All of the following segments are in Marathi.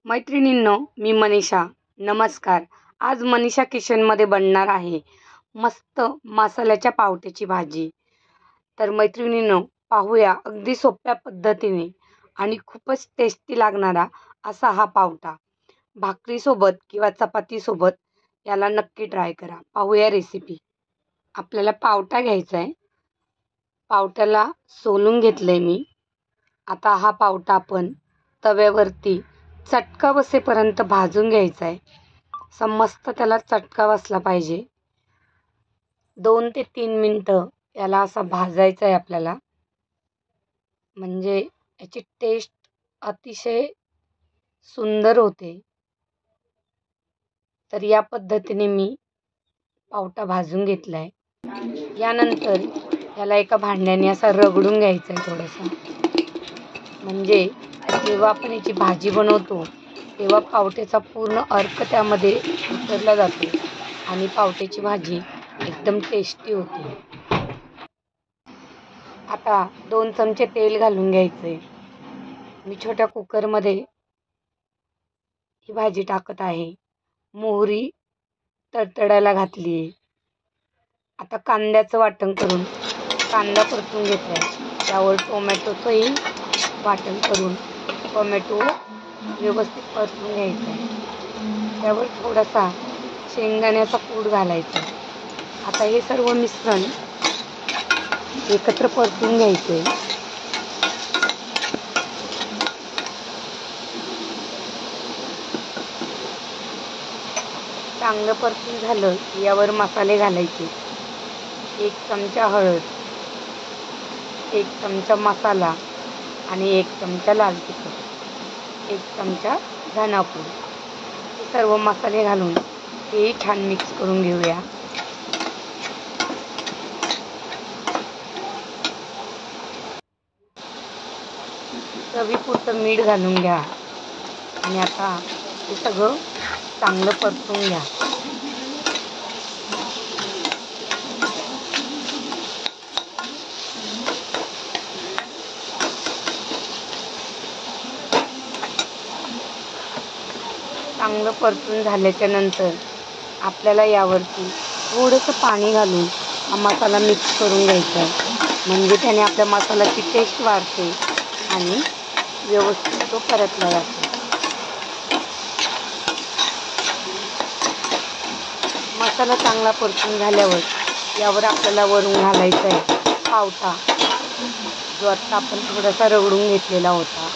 मैत्रिणींनो, मी मनीषा. नमस्कार. आज मनीषा किचनमध्ये बनणार आहे मस्त मसाल्याच्या पावट्याची भाजी. तर मैत्रिणींनो, पाहूया अगदी सोप्या पद्धतीने आणि खूपच टेस्टी लागणारा असा हा पावटा. भाकरीसोबत किंवा चपातीसोबत याला नक्की ट्राय करा. पाहूया रेसिपी. आपल्याला पावटा घ्यायचा आहे. पावट्याला सोलून घेतलंय मी. आता हा पावटा आपण तव्यावरती चटका बसेपर्यंत भाजून घ्यायचा आहे. मस्त त्याला चटका बसला पाहिजे. 2 ते 3 मिनटं याला असा भाजायचं आहे आपल्याला. म्हणजे याची टेस्ट अतिशय सुंदर होते. तर या पद्धतीने मी पावटा भाजून घेतला आहे. यानंतर याला एका भांड्याने असा रगडून घ्यायचा आहे थोडंसं. म्हणजे जेव्हा आपण याची भाजी बनवतो तेव्हा पावट्याचा पूर्ण अर्क त्यामध्ये उतरला जातो आणि पावट्याची भाजी एकदम टेस्टी होते. आता 2 चमचे तेल घालून घ्यायचे. मी छोट्या कुकरमध्ये ही भाजी टाकत आहे. मोहरी तडतडायला घातली आहे. आता कांद्याचं वाटण करून कांदा परतून घेतला आहे. त्यावर टोमॅटोचंही वाटण करून टोमॅटो व्यवस्थित परतून घ्यायचा आहे. त्यावर थोडासा शेंगदाण्याचा कूट घालायचा. आता हे सर्व मिश्रण एकत्र परतून घ्यायचे. चांगलं परतून झालं की यावर मसाले घालायचे. 1 चमचा हळद, 1 चमचा मसाला आणि 1 चमचा लाल तिखट, 1 चमचा धनापूड. हे सर्व मसाले घालून ते छान मिक्स करून घेऊया. चवीपुरतं मीठ घालून घ्या आणि आता हे सगळं चांगलं परतून घ्या. चांगलं परतून झाल्याच्या नंतर आपल्याला यावरती थोडंसं पाणी घालून हा मसाला मिक्स करून घ्यायचा आहे. म्हणजे त्याने आपल्या मसाल्याची टेस्ट वाढते आणि व्यवस्थित तो परतला जातो. मसाला चांगला परतून झाल्यावर यावर आपल्याला वरून घालायचा आहे पावटा. जो आता आपण थोडासा रगडून घेतलेला होता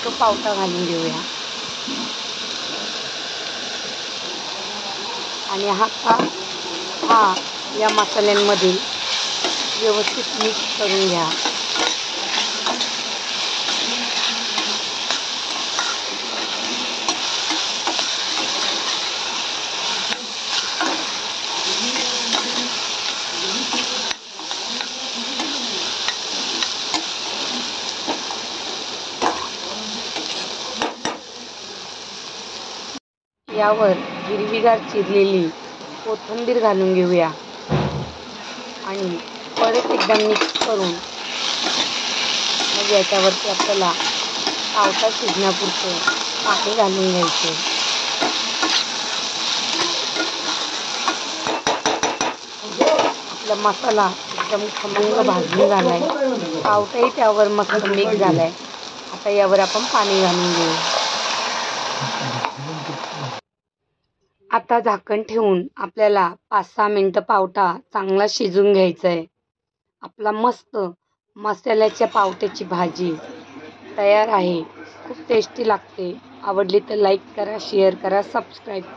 तो पावटा घालून घेऊया. आणि हा या मसाल्यांमध्ये व्यवस्थित मिक्स करून घ्या. यावर हिरवीगार चिरलेली कोथिंबीर घालून घेऊया आणि परत एकदा मिक्स करून मग याच्यावरती आपल्याला पावटा शिजण्यापुरतं पाणी घालून घ्यायचे. आपला मसाला एकदम खमंग भाजून झाला आहे. पावटाही त्यावर मस्त मिक्स झाला आहे. आता यावर आपण पाणी घालून घेऊ. आता झाकण ठेवून आपल्याला 5-6 मिनटं पावटा चांगला शिजून घ्यायचा आहे. आपला मस्त मसाल्याच्या पावट्याची भाजी तयार आहे. खूप टेस्टी लागते. आवडली तर लाईक करा, शेअर करा, सबस्क्राईब करा.